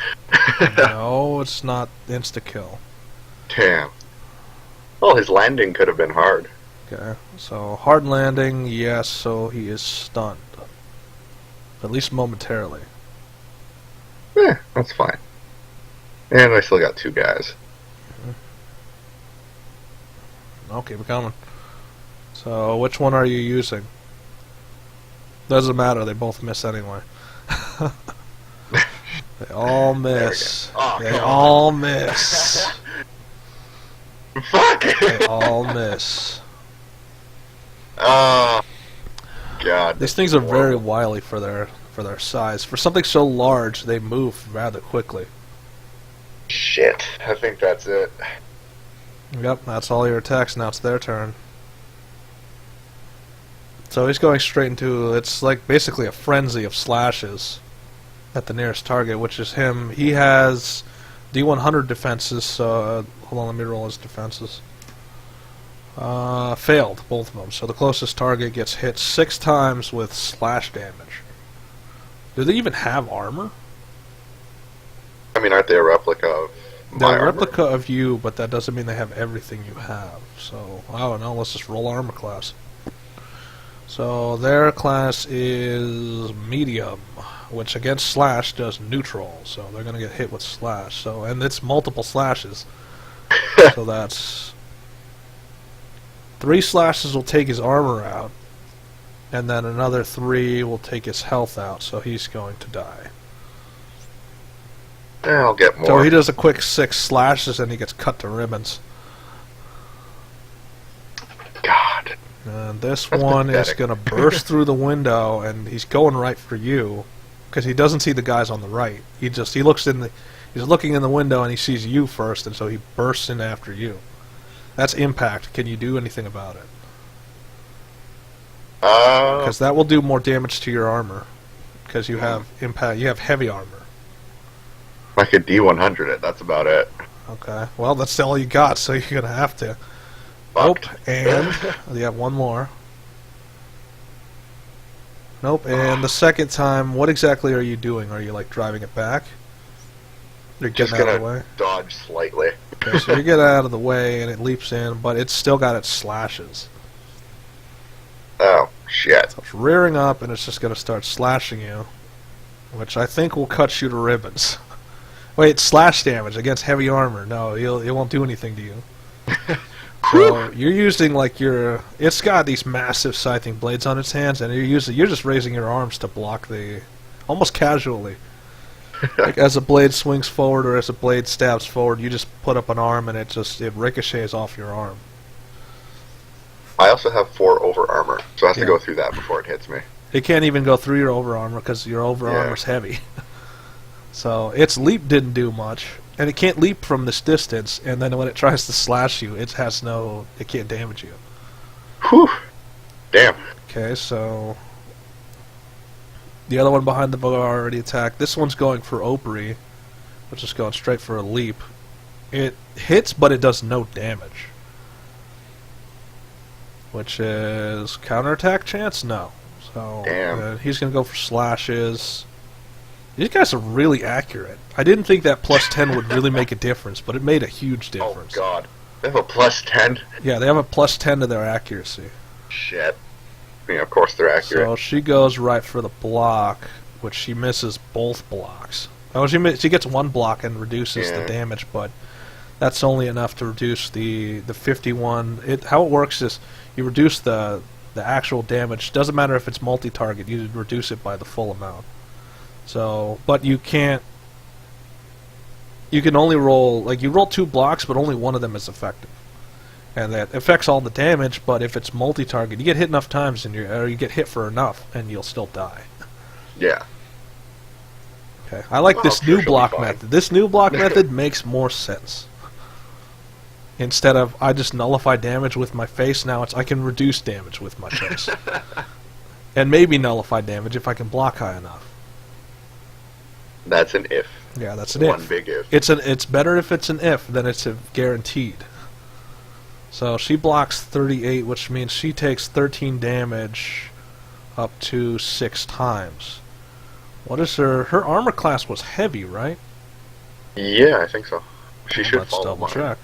A: No, it's not insta-kill.
B: Damn. Well, his landing could have been hard.
A: Okay, so hard landing, yes, so he is stunned. At least momentarily.
B: That's fine. And I still got 2 guys.
A: Okay, we're coming. So, which one are you using? Doesn't matter, they both miss anyway. They all miss.
B: Oh,
A: they all miss.
B: Fuck!
A: They all miss.
B: Oh, God.
A: These things are very wily for their size. For something so large, they move rather quickly.
B: Shit. I think that's it.
A: Yep, that's all your attacks. Now it's their turn. So he's going straight into, it's like basically a frenzy of slashes at the nearest target, which is him. He has D100 defenses, so hold on, let me roll his defenses. Failed, both of them. So the closest target gets hit 6 times with slash damage. Do they even have armor?
B: I mean, aren't they a replica of my
A: They're a
B: armor?
A: replica of you, but that doesn't mean they have everything you have. So, I don't know, let's just roll armor class. So their class is medium, which against slash does neutral, so they're going to get hit with slash. So, and it's multiple slashes. So that's 3 slashes will take his armor out, and then another 3 will take his health out, so he's going to die.
B: Yeah, I'll get more.
A: So he does a quick 6 slashes and he gets cut to ribbons.
B: God.
A: And this
B: That's
A: one is
B: pathetic.
A: going to burst through the window, and he's going right for you because he doesn't see the guys on the right. He's looking in the window and he sees you first, and so he bursts in after you. That's impact. Can you do anything about it? Because that will do more damage to your armor because you have impact. You have heavy armor.
B: I could D100 it. That's about it.
A: Okay. Well, that's all you got, so you're gonna have to.
B: Fucked.
A: Nope. And you have one more. Nope. And the second time, what exactly are you doing? Are you like driving it back? You're
B: Just
A: getting out of the
B: gonna
A: way.
B: dodge slightly.
A: Okay, so you get out of the way and it leaps in, but it's still got its slashes.
B: Oh. Shit.
A: So it's rearing up, and it's just going to start slashing you, which I think will cut you to ribbons. Wait, slash damage against heavy armor. No, it won't do anything to you. So you're using like your... It's got these massive scything blades on its hands, and you're just raising your arms to block the... Almost casually. Like as a blade swings forward or as a blade stabs forward, you just put up an arm and it ricochets off your arm.
B: I also have 4 over armor, so it has to go through that before it hits me.
A: It can't even go through your over armor because your over armor's heavy. So its leap didn't do much, and it can't leap from this distance. And then when it tries to slash you, it can't damage you.
B: Whew. Damn.
A: Okay, so the other one behind the bar already attacked. This one's going for Opry, which is going straight for a leap. It hits, but it does no damage. Which is counterattack chance? No. So he's going to go for slashes. These guys are really accurate. I didn't think that plus 10 would really make a difference, but it made a huge difference.
B: Oh, God. They have a plus 10?
A: Yeah, they have a plus 10 to their accuracy.
B: Shit. I mean, of course they're accurate.
A: So she goes right for the block, which she misses both blocks. Oh, she gets one block and reduces the damage, but that's only enough to reduce the 51. How it works is you reduce the actual damage. Doesn't matter if it's multi-target, you reduce it by the full amount. So, but you can't... You can only roll... Like, you roll 2 blocks, but only one of them is effective. And that affects all the damage, but if it's multi-target, you get hit enough times, or you get hit for enough, and you'll still die.
B: Yeah.
A: Okay, I like this new block method. This new block method makes more sense. Instead of, I just nullify damage with my face, now it's I can reduce damage with my face. And maybe nullify damage if I can block high enough.
B: That's an if.
A: Yeah, that's an if.
B: One big if.
A: It's better if it's an if than it's a guaranteed. So she blocks 38, which means she takes 13 damage up to 6 times. What is her armor class was heavy, right?
B: Yeah, I think so. She should
A: Let's
B: follow
A: double
B: mine.
A: check.